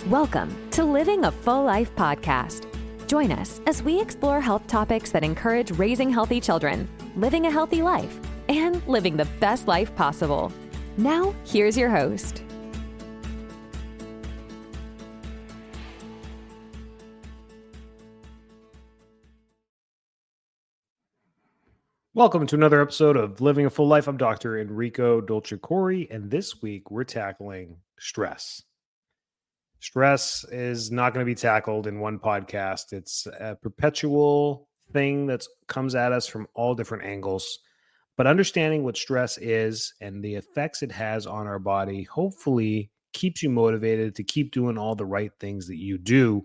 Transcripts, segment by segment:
Welcome to Living a Full Life podcast. Join us as we explore health topics that encourage raising healthy children, living a healthy life, and living the best life possible. Now, here's your host. Welcome to another episode of Living a Full Life. I'm Dr. Enrico Dolcecore, and this week we're tackling stress. Stress is not going to be tackled in one podcast. It's a perpetual thing that comes at us from all different angles. But understanding what stress is and the effects it has on our body hopefully keeps you motivated to keep doing all the right things that you do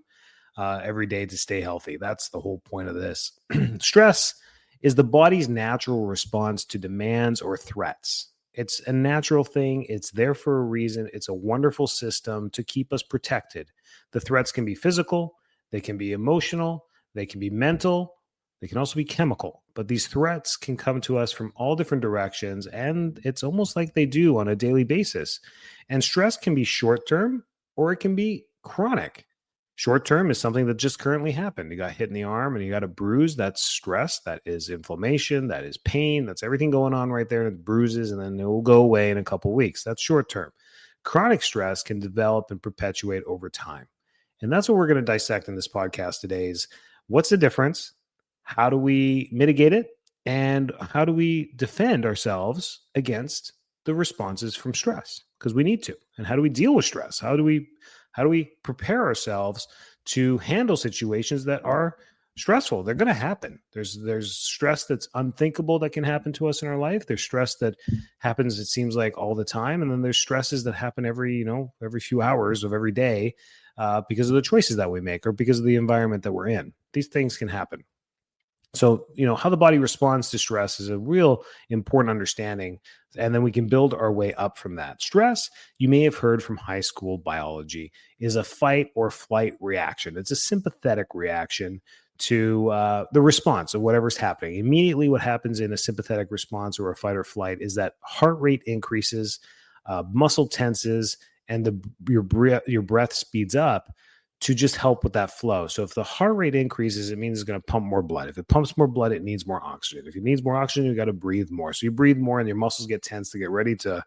every day to stay healthy. That's the whole point of this. Stress is the body's natural response to demands or threats. It's a natural thing. It's there for a reason. It's a wonderful system to keep us protected. The threats can be physical, they can be emotional, they can be mental, they can also be chemical. But these threats can come to us from all different directions, and it's almost like they do on a daily basis. And stress can be short-term or it can be chronic. Short-term is something that just currently happened. You got hit in the arm and you got a bruise. That's stress. That is inflammation. That is pain. That's everything going on right there. It bruises and then it will go away in a couple of weeks. That's short-term. Chronic stress can develop and perpetuate over time. And that's what we're going to dissect in this podcast today is what's the difference? How do we mitigate it? And how do we defend ourselves against the responses from stress? Because we need to. And how do we deal with stress? How do we prepare ourselves to handle situations that are stressful? They're going to happen. There's stress that's unthinkable that can happen to us in our life. There's stress that happens, it seems like, all the time. And then there's stresses that happen every few hours of every day because of the choices that we make or because of the environment that we're in. These things can happen. So, how the body responds to stress is a real important understanding, and then we can build our way up from that. Stress, you may have heard from high school biology, is a fight or flight reaction. It's a sympathetic reaction to the response of whatever's happening. Immediately what happens in a sympathetic response or a fight or flight is that heart rate increases, muscle tenses, and your breath speeds up to just help with that flow. So if the heart rate increases, it means it's going to pump more blood. If it pumps more blood, it needs more oxygen. If it needs more oxygen, you got to breathe more. So you breathe more and your muscles get tense to get ready to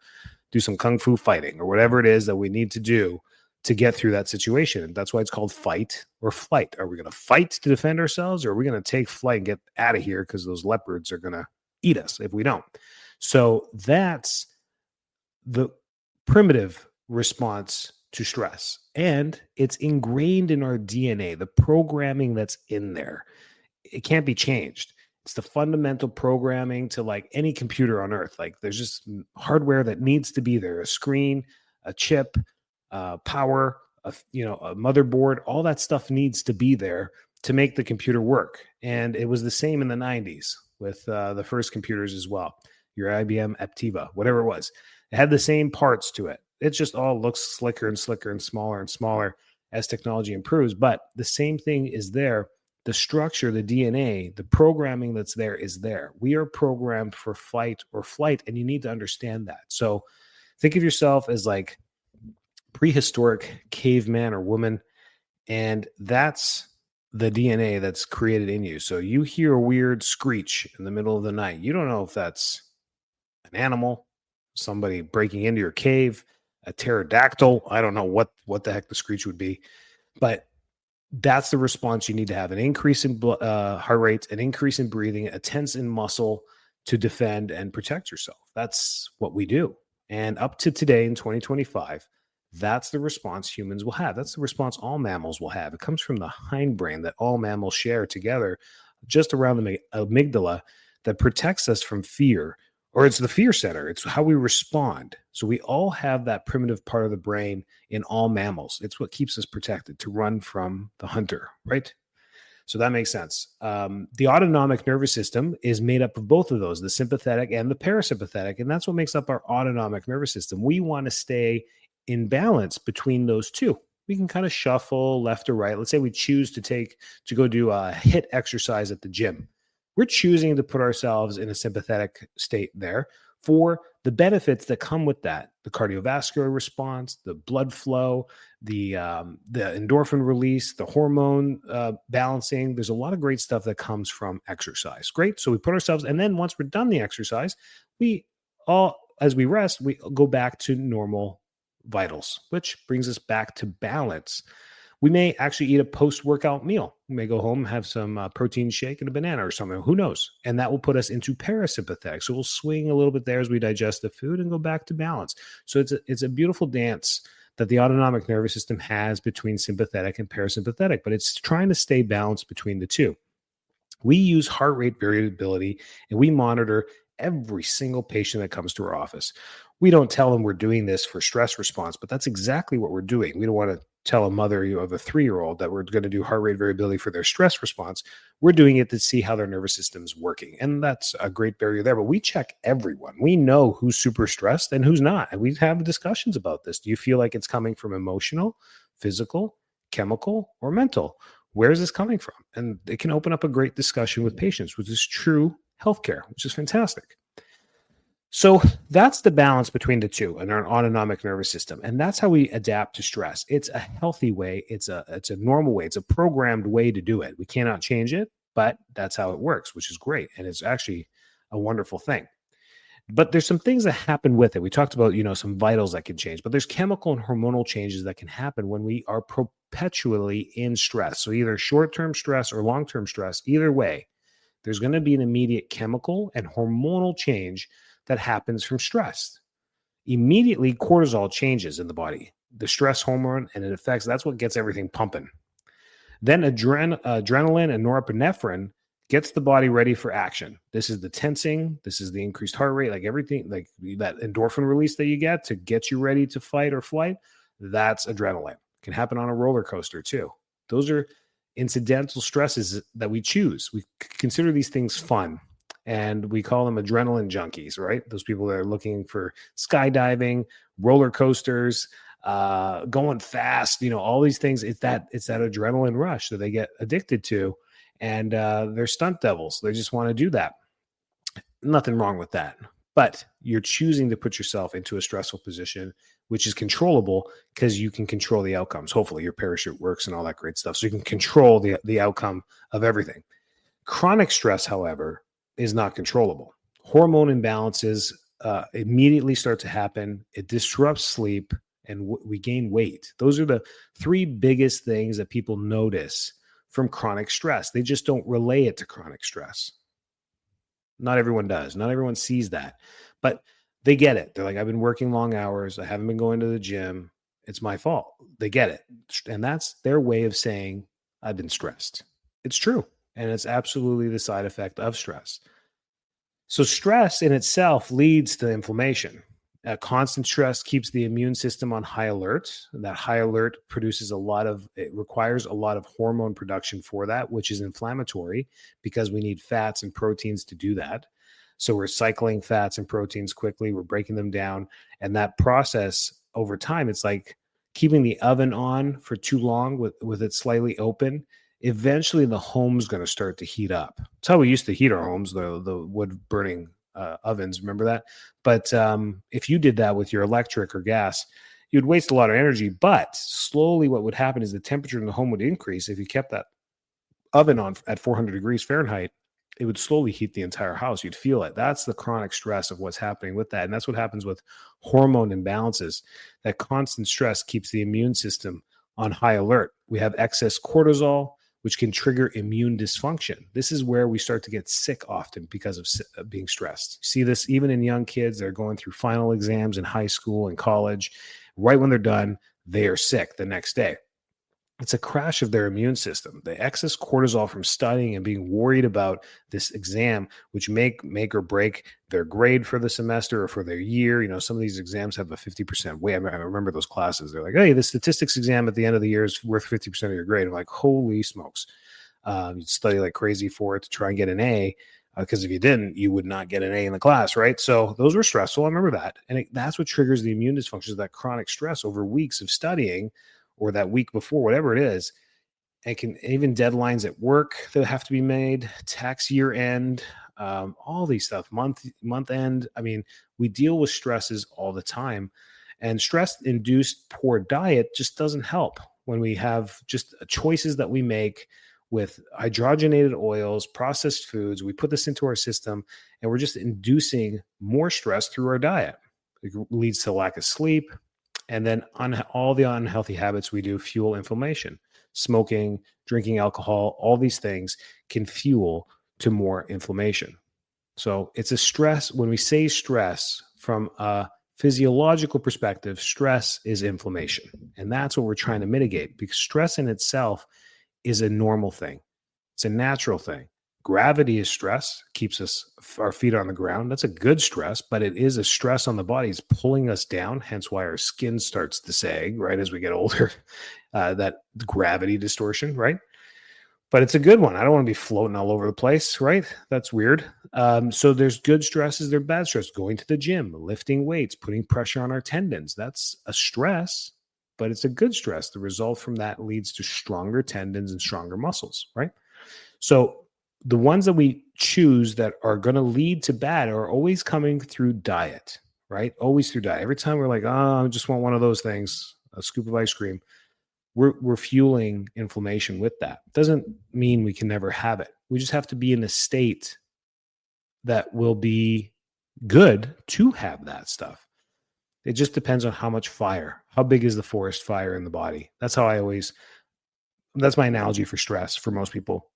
do some kung fu fighting or whatever it is that we need to do to get through that situation. And that's why it's called fight or flight. Are we going to fight to defend ourselves, or are we going to take flight and get out of here because those leopards are going to eat us if we don't? So that's the primitive response to stress. And it's ingrained in our DNA, the programming that's in there. It can't be changed. It's the fundamental programming to like any computer on earth. Like there's just hardware that needs to be there, a screen, a chip, power, a motherboard, all that stuff needs to be there to make the computer work. And it was the same in the 90s with the first computers as well. Your IBM Aptiva, whatever it was. It had the same parts to it. It just all looks slicker and slicker and smaller as technology improves. But the same thing is there. The structure, the DNA, the programming that's there is there. We are programmed for fight or flight, and you need to understand that. So think of yourself as like prehistoric caveman or woman, and that's the DNA that's created in you. So you hear a weird screech in the middle of the night. You don't know if that's an animal, somebody breaking into your cave, a pterodactyl. I don't know what the heck the screech would be, but that's the response you need to have: an increase in heart rate, an increase in breathing, a tense in muscle to defend and protect yourself. That's what we do. And up to today in 2025, that's the response humans will have. That's the response all mammals will have. It comes from the hindbrain that all mammals share together just around the amygdala that protects us from fear. Or it's the fear center. It's how we respond. So we all have that primitive part of the brain in all mammals. It's what keeps us protected, to run from the hunter, right? So that makes sense. The autonomic nervous system is made up of both of those, the sympathetic and the parasympathetic, and that's what makes up our autonomic nervous system. We want to stay in balance between those two. We can kind of shuffle left or right. Let's say we choose to go do a HIIT exercise at the gym. We're choosing to put ourselves in a sympathetic state there for the benefits that come with that, the cardiovascular response, the blood flow, the endorphin release, the hormone balancing. There's a lot of great stuff that comes from exercise. Great. So we put ourselves, and then once we're done the exercise, as we rest, we go back to normal vitals, which brings us back to balance. We may actually eat a post-workout meal. We may go home and have some protein shake and a banana or something. Who knows? And that will put us into parasympathetic. So we'll swing a little bit there as we digest the food and go back to balance. So it's a beautiful dance that the autonomic nervous system has between sympathetic and parasympathetic, but it's trying to stay balanced between the two. We use heart rate variability, and we monitor every single patient that comes to our office. We don't tell them we're doing this for stress response, but that's exactly what we're doing. We don't want to tell a mother of a 3-year-old that we're going to do heart rate variability for their stress response. We're doing it to see how their nervous system is working. And that's a great barrier there. But we check everyone. We know who's super stressed and who's not. And we have discussions about this. Do you feel like it's coming from emotional, physical, chemical, or mental? Where is this coming from? And it can open up a great discussion with patients, which is true healthcare, which is fantastic. So that's the balance between the two in our autonomic nervous system. And that's how we adapt to stress. It's a healthy way. It's a normal way. It's a programmed way to do it. We cannot change it, but that's how it works, which is great. And it's actually a wonderful thing. But there's some things that happen with it. We talked about, some vitals that can change, but there's chemical and hormonal changes that can happen when we are perpetually in stress. So either short-term stress or long-term stress, either way, there's going to be an immediate chemical and hormonal change that happens from stress. Immediately, cortisol changes in the body, the stress hormone, and it affects, that's what gets everything pumping. Then adrenaline and norepinephrine gets the body ready for action. This is the tensing, this is the increased heart rate, like everything, like that endorphin release that you get to get you ready to fight or flight. That's adrenaline. It can happen on a roller coaster too. Those are incidental stresses that we choose. We consider these things fun, and we call them adrenaline junkies, right? Those people that are looking for skydiving, roller coasters, going fast, all these things. It's that adrenaline rush that they get addicted to, and they're stunt devils. They just want to do that. Nothing wrong with that, but you're choosing to put yourself into a stressful position, which is controllable because you can control the outcomes. Hopefully your parachute works and all that great stuff. So you can control the outcome of everything. Chronic stress, however, is not controllable. Hormone imbalances immediately start to happen. It disrupts sleep, and we gain weight. Those are the 3 biggest things that people notice from chronic stress. They just don't relay it to chronic stress. Not everyone does. Not everyone sees that, but they get it. They're like, I've been working long hours. I haven't been going to the gym. It's my fault. They get it. And that's their way of saying, I've been stressed. It's true. And it's absolutely the side effect of stress. So stress in itself leads to inflammation. Constant stress keeps the immune system on high alert. That high alert requires a lot of hormone production for that, which is inflammatory because we need fats and proteins to do that. So we're cycling fats and proteins quickly. We're breaking them down. And that process over time, it's like keeping the oven on for too long with it slightly open. Eventually the home's going to start to heat up. That's how we used to heat our homes, the wood burning ovens. Remember that? But if you did that with your electric or gas, you'd waste a lot of energy. But slowly what would happen is the temperature in the home would increase. If you kept that oven on at 400 degrees Fahrenheit, it would slowly heat the entire house. You'd feel it. That's the chronic stress of what's happening with that. And that's what happens with hormone imbalances. That constant stress keeps the immune system on high alert. We have excess cortisol, which can trigger immune dysfunction. This is where we start to get sick often because of being stressed. See this even in young kids that are going through final exams in high school and college. Right when they're done, they are sick the next day. It's a crash of their immune system. The excess cortisol from studying and being worried about this exam, which make or break their grade for the semester or for their year. Some of these exams have a 50% weight. I remember those classes. They're like, hey, the statistics exam at the end of the year is worth 50% of your grade. I'm like, holy smokes. You'd study like crazy for it to try and get an A, because if you didn't, you would not get an A in the class, right? So those were stressful. I remember that. And that's what triggers the immune dysfunction, that chronic stress over weeks of studying, or that week before, whatever it is. It can even deadlines at work that have to be made, tax year end, all these stuff, month end. I mean, we deal with stresses all the time, and stress-induced poor diet just doesn't help when we have just choices that we make with hydrogenated oils, processed foods. We put this into our system, and we're just inducing more stress through our diet. It leads to lack of sleep, and then all the unhealthy habits we do fuel inflammation. Smoking, drinking alcohol, all these things can fuel to more inflammation. So it's a stress. When we say stress from a physiological perspective, stress is inflammation. And that's what we're trying to mitigate, because stress in itself is a normal thing. It's a natural thing. Gravity is stress, keeps our feet on the ground. That's a good stress, but it is a stress on the body. It's pulling us down, hence why our skin starts to sag, right, as we get older, that gravity distortion, right? But it's a good one. I don't want to be floating all over the place, right? That's weird. So there's good stresses, there's bad stress. Going to the gym, lifting weights, putting pressure on our tendons. That's a stress, but it's a good stress. The result from that leads to stronger tendons and stronger muscles, right? So the ones that we choose that are going to lead to bad are always coming through diet, right? Always through diet. Every time we're like, oh, I just want one of those things, a scoop of ice cream, we're fueling inflammation with that. Doesn't mean we can never have it. We just have to be in a state that will be good to have that stuff. It just depends on how much fire, how big is the forest fire in the body. That's my analogy for stress for most people.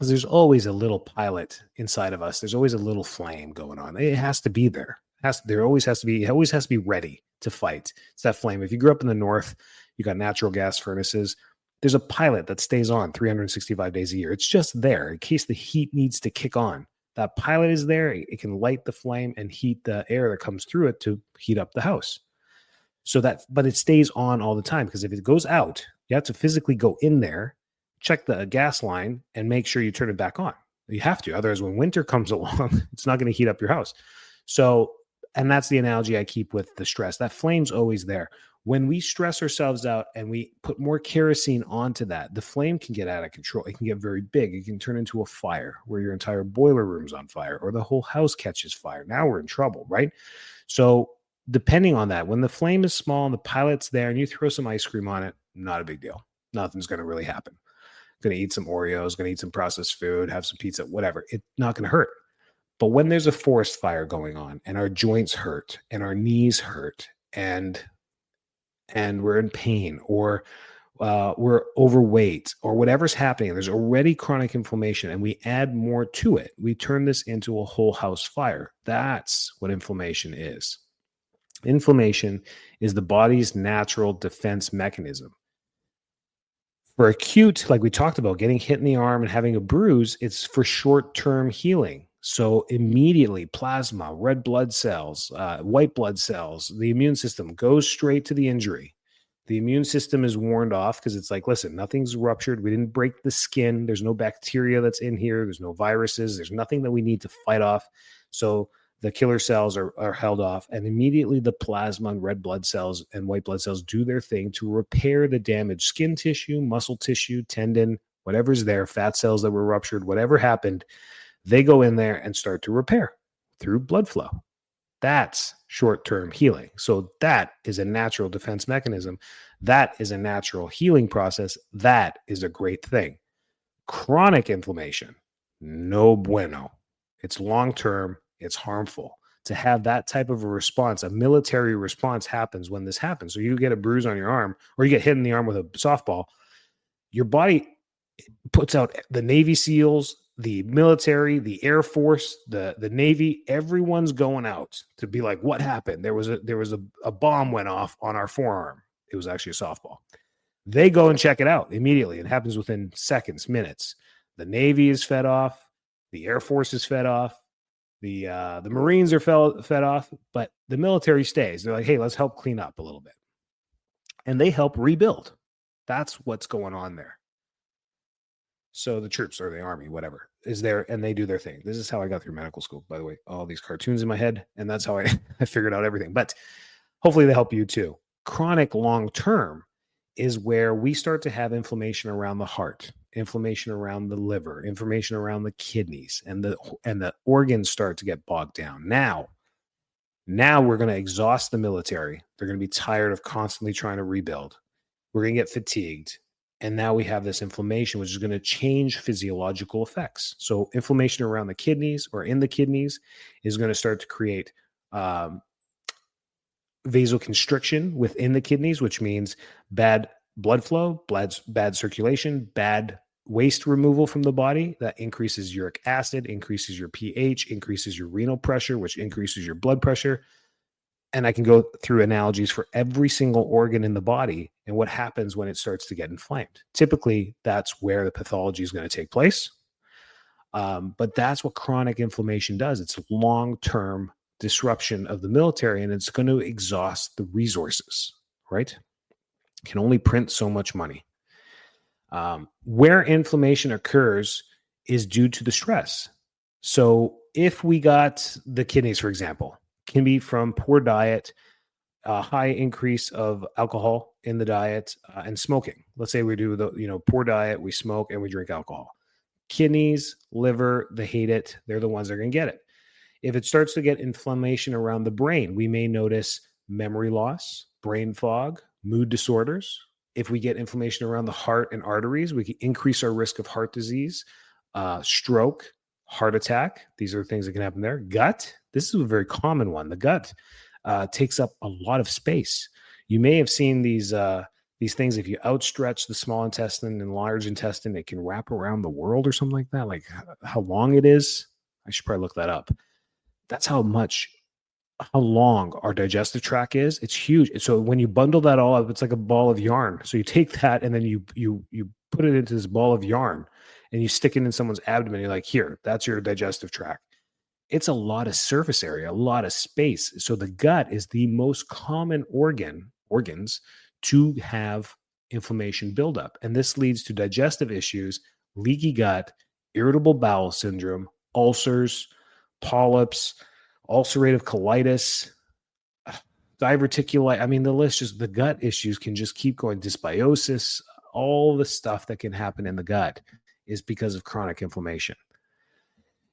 There's always a little pilot inside of us. There's always a little flame going on. It has to be there. It always has to be ready to fight. It's that flame. If you grew up in the North, you got natural gas furnaces. There's a pilot that stays on 365 days a year. It's just there in case the heat needs to kick on. That pilot is there. It can light the flame and heat the air that comes through it to heat up the house. But it stays on all the time, because if it goes out, you have to physically go in there, check the gas line, and make sure you turn it back on. You have to. Otherwise, when winter comes along, it's not going to heat up your house. So, and that's the analogy I keep with the stress. That flame's always there. When we stress ourselves out and we put more kerosene onto that, the flame can get out of control. It can get very big. It can turn into a fire where your entire boiler room's on fire or the whole house catches fire. Now we're in trouble, right? So depending on that, when the flame is small and the pilot's there and you throw some ice cream on it, not a big deal. Nothing's going to really happen. Going to eat some Oreos, going to eat some processed food, have some pizza, whatever. It's not going to hurt. But when there's a forest fire going on and our joints hurt and our knees hurt and we're in pain, or we're overweight, or whatever's happening, there's already chronic inflammation, and we add more to it, we turn this into a whole house fire. That's what inflammation is. Inflammation is the body's natural defense mechanism. For acute, like we talked about, getting hit in the arm and having a bruise, it's for short-term healing. So immediately plasma, red blood cells, white blood cells, the immune system goes straight to the injury. The immune system is warned off because it's like, listen, nothing's ruptured. We didn't break the skin. There's no bacteria that's in here. There's no viruses. There's nothing that we need to fight off. So the killer cells are held off, and immediately the plasma and red blood cells and white blood cells do their thing to repair the damaged skin tissue, muscle tissue, tendon, whatever's there, fat cells that were ruptured, whatever happened. They go in there and start to repair through blood flow. That's short-term healing. So that is a natural defense mechanism. That is a natural healing process. That is a great thing. Chronic inflammation, no bueno. It's long-term. It's harmful. To have that type of a response, a military response happens when this happens. So you get a bruise on your arm, or you get hit in the arm with a softball, your body puts out the Navy SEALs, the military, the Air Force, the Navy, everyone's going out to be like, what happened? There was a bomb went off on our forearm. It was actually a softball. They go and check it out immediately. It happens within seconds, minutes. The Navy is fed off. The Air Force is fed off. The Marines are fed off, but the military stays. They're like, hey, let's help clean up a little bit. And they help rebuild. That's what's going on there. So the troops or the army, whatever, is there, and they do their thing. This is how I got through medical school, by the way. All these cartoons in my head, and that's how I figured out everything. But hopefully they help you too. Chronic long-term is where we start to have inflammation around the heart. inflammation around the liver, inflammation around the kidneys, and the organs start to get bogged down. Now we're going to exhaust the military. They're going to be tired of constantly trying to rebuild. We're going to get fatigued. And now we have this inflammation, which is going to change physiological effects. So inflammation around the kidneys or in the kidneys is going to start to create vasoconstriction within the kidneys, which means bad blood flow, bad circulation, bad waste removal from the body. That increases uric acid, increases your pH, increases your renal pressure, which increases your blood pressure. And I can go through analogies for every single organ in the body and what happens when it starts to get inflamed. Typically, that's where the pathology is going to take place. But that's what chronic inflammation does. It's long-term disruption of the military, and it's going to exhaust the resources, right? Can only print so much money. Where inflammation occurs is due to the stress. So if we got the kidneys, for example, can be from poor diet, high increase of alcohol in the diet, and smoking. Let's say we do the poor diet, we smoke, and we drink alcohol. Kidneys, liver, they hate it. They're the ones that are going to get it. If it starts to get inflammation around the brain, we may notice memory loss, brain fog, mood disorders. If we get inflammation around the heart and arteries, we can increase our risk of heart disease, stroke, heart attack. These are things that can happen there. Gut. This is a very common one. The gut takes up a lot of space. You may have seen these things. If you outstretch the small intestine and large intestine, it can wrap around the world or something like that. Like how long it is. I should probably look that up. That's how long our digestive tract is. It's huge. So when you bundle that all up, it's like a ball of yarn. So you take that and then you put it into this ball of yarn and you stick it in someone's abdomen. You're like, here, that's your digestive tract. It's a lot of surface area, a lot of space. So the gut is the most common organs to have inflammation buildup. And this leads to digestive issues, leaky gut, irritable bowel syndrome, ulcers, polyps, ulcerative colitis, diverticulitis. I mean, the gut issues can just keep going. Dysbiosis, all the stuff that can happen in the gut is because of chronic inflammation.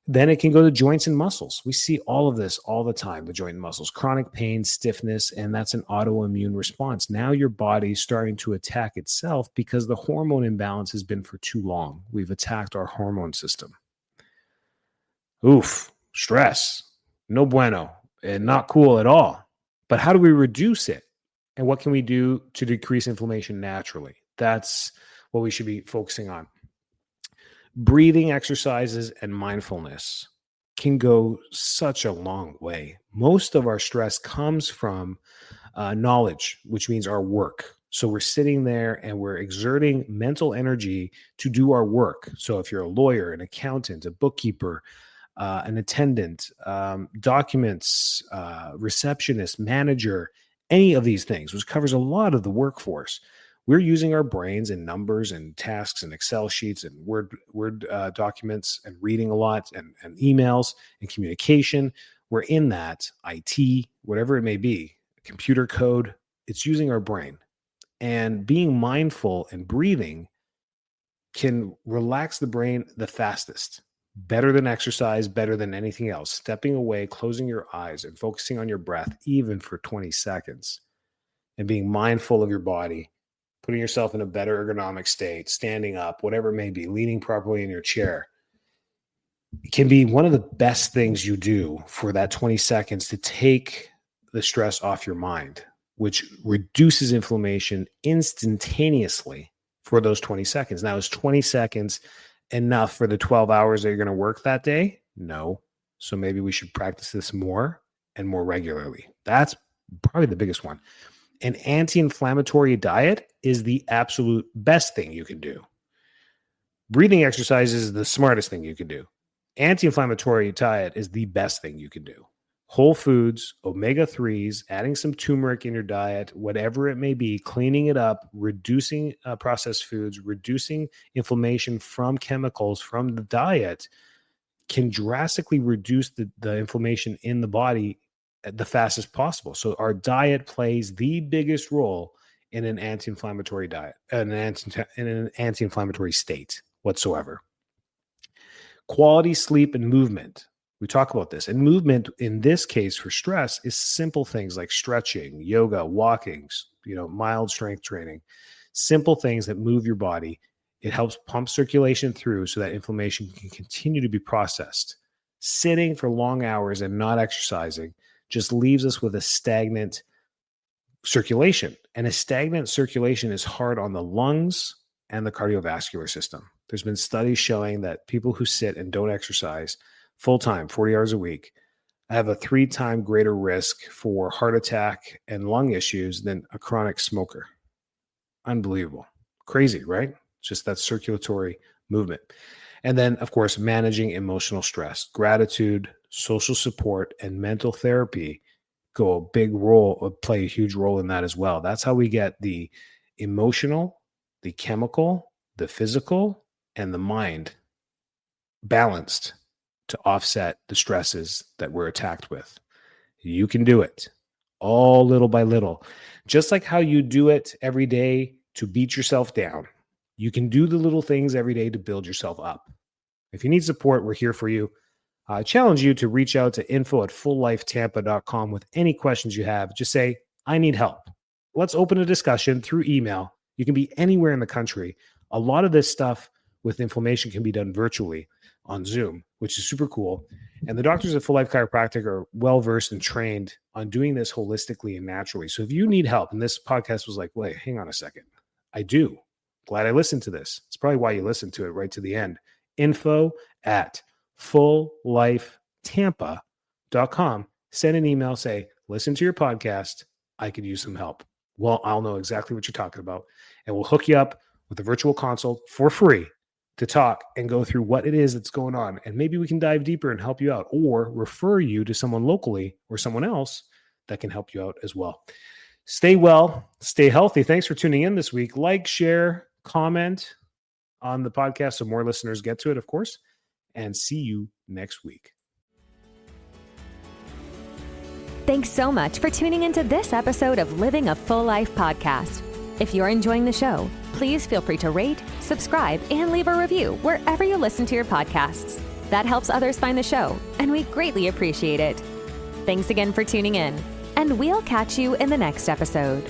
Then it can go to joints and muscles. We see all of this all the time, the joint and muscles, chronic pain, stiffness, and that's an autoimmune response. Now your body's starting to attack itself because the hormone imbalance has been for too long. We've attacked our hormone system. Oof, stress, no bueno, and not cool at all. But how do we reduce it? And what can we do to decrease inflammation naturally? That's what we should be focusing on. Breathing exercises and mindfulness can go such a long way. Most of our stress comes from knowledge, which means our work. So we're sitting there and we're exerting mental energy to do our work. So if you're a lawyer, an accountant, a bookkeeper, an attendant, documents, receptionist, manager, any of these things, which covers a lot of the workforce. We're using our brains in numbers and tasks and Excel sheets and Word documents and reading a lot and emails and communication. We're in that IT, whatever it may be, computer code. It's using our brain. And being mindful and breathing can relax the brain the fastest. Better than exercise, better than anything else. Stepping away, closing your eyes, and focusing on your breath, even for 20 seconds, and being mindful of your body, putting yourself in a better ergonomic state, standing up, whatever it may be, leaning properly in your chair, can be one of the best things you do for that 20 seconds to take the stress off your mind, which reduces inflammation instantaneously for those 20 seconds. Now, is 20 seconds enough for the 12 hours that you're going to work that day? No. So maybe we should practice this more and more regularly. That's probably the biggest one. An anti-inflammatory diet is the absolute best thing you can do. Breathing exercise is the smartest thing you can do. Anti-inflammatory diet is the best thing you can do. Whole foods, omega-3s, adding some turmeric in your diet, whatever it may be, cleaning it up, reducing processed foods, reducing inflammation from chemicals from the diet can drastically reduce the inflammation in the body at the fastest possible. So our diet plays the biggest role in an anti-inflammatory diet, in an anti-inflammatory state. whatsoever. Quality sleep and movement. We talk about this. And movement in this case for stress is simple things like stretching, yoga, walking, mild strength training, simple things that move your body. It helps pump circulation through so that inflammation can continue to be processed. Sitting for long hours and not exercising just leaves us with a stagnant circulation. And a stagnant circulation is hard on the lungs and the cardiovascular system. There's been studies showing that people who sit and don't exercise full-time, 40 hours a week, have a 3-time greater risk for heart attack and lung issues than a chronic smoker. Unbelievable. Crazy, right? Just that circulatory movement. And then, of course, managing emotional stress, gratitude, social support, and mental therapy play a huge role in that as well. That's how we get the emotional, the chemical, the physical, and the mind balanced to offset the stresses that we're attacked with. You can do it all little by little. Just like how you do it every day to beat yourself down, you can do the little things every day to build yourself up. If you need support, we're here for you. I challenge you to reach out to info@fulllifetampa.com with any questions you have. Just say, I need help. Let's open a discussion through email. You can be anywhere in the country. A lot of this stuff with inflammation can be done virtually on Zoom, which is super cool. And the doctors at Full Life Chiropractic are well-versed and trained on doing this holistically and naturally. So if you need help, and this podcast was like, wait, hang on a second. I do. Glad I listened to this. It's probably why you listened to it right to the end. info@fulllifetampa.com. Send an email, say, listen to your podcast. I could use some help. Well, I'll know exactly what you're talking about. And we'll hook you up with a virtual consult for free to talk and go through what it is that's going on. And maybe we can dive deeper and help you out, or refer you to someone locally or someone else that can help you out as well. Stay well, stay healthy. Thanks for tuning in this week. Like, share, comment on the podcast so more listeners get to it, of course. And see you next week. Thanks so much for tuning into this episode of Living a Full Life podcast. If you're enjoying the show, please feel free to rate, subscribe, and leave a review wherever you listen to your podcasts. That helps others find the show, and we greatly appreciate it. Thanks again for tuning in, and we'll catch you in the next episode.